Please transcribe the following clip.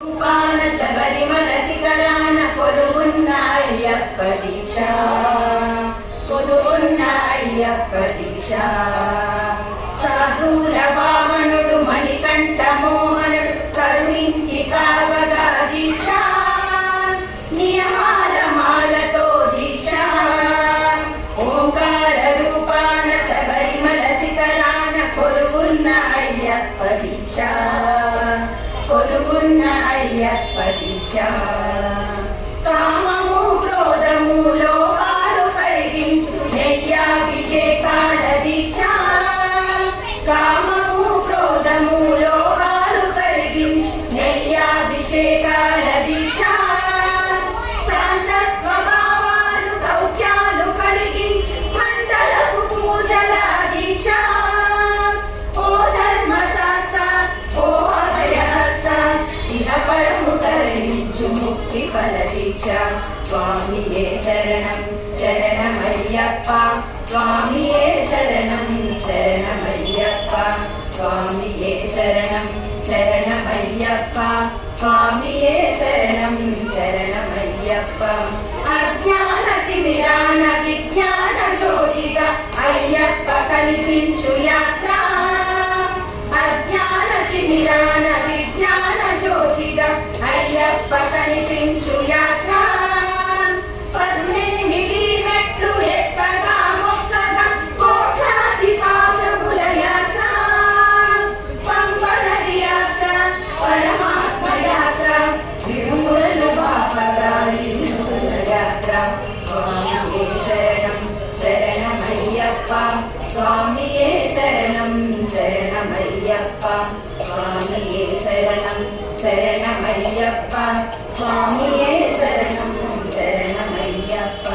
రూపాన శబరిమల శిఖరాన కొలువున్న అయ్యప్ప దీక్ష, కొలువున్న అయ్యప్ప దీక్ష. సాధూర వామనుడు మణికంఠ మోహనుడు కరుణించి కావగా దీక్ష, నియమాల మాలతో దీక్ష. ఓంకార రూపాన శబరిమల శిఖరాన కొలువున్న అయ్యప్ప దీక్ష, కొలువున్న అయ్యప్ప దీక్ష. కామము క్రోధము లోపాలు కలిగించు నెయ్యాభిషేకాల దీక్ష, కామము క్రోధము లోపాలు కలిగించు నెయ్యాభిషేకాల దీక్ష. శాంత స్వభావాలు సౌఖ్యాలు కలిగించు మండలపు పూజల దీక్ష. ఓ ధర్మశాస్త్ర ఓ అభయహస్త ఇహ పరము తరలించు ముక్తి ఫల దీక్ష. స్వామియే శరణం శరణమయ్యప్ప, స్వామియే శరణం శరణమయ్యప్ప, స్వామియే శరణం శరణమయ్యప్ప, స్వామియే శరణం శరణమయ్యప్ప. అజ్ఞాన తిమిరాన విజ్ఞాన జ్యోతిగా అయ్యప్ప కనిపించు యాత్ర, అజ్ఞాన తిమిరాన విజ్ఞాన జ్యోతిగా అయ్యప్ప కనిపించు యాత్ర. 18 మెట్లు ఎక్కగా మొక్కగా కోట్లాది పాదముల యాత్ర, పంపనది యాత్ర పరమాత్మ యాత్ర, విడుములను బాపగా నిన్నుల యాత్ర. స్వామియే శరణం శరణమయ్యప్ప, స్వామియే శరణం శరణమయ్యప్ప, స్వామియే శరణం శరణమయ్యప్ప, స్వామియే శరణం శరణమయ్యప్ప.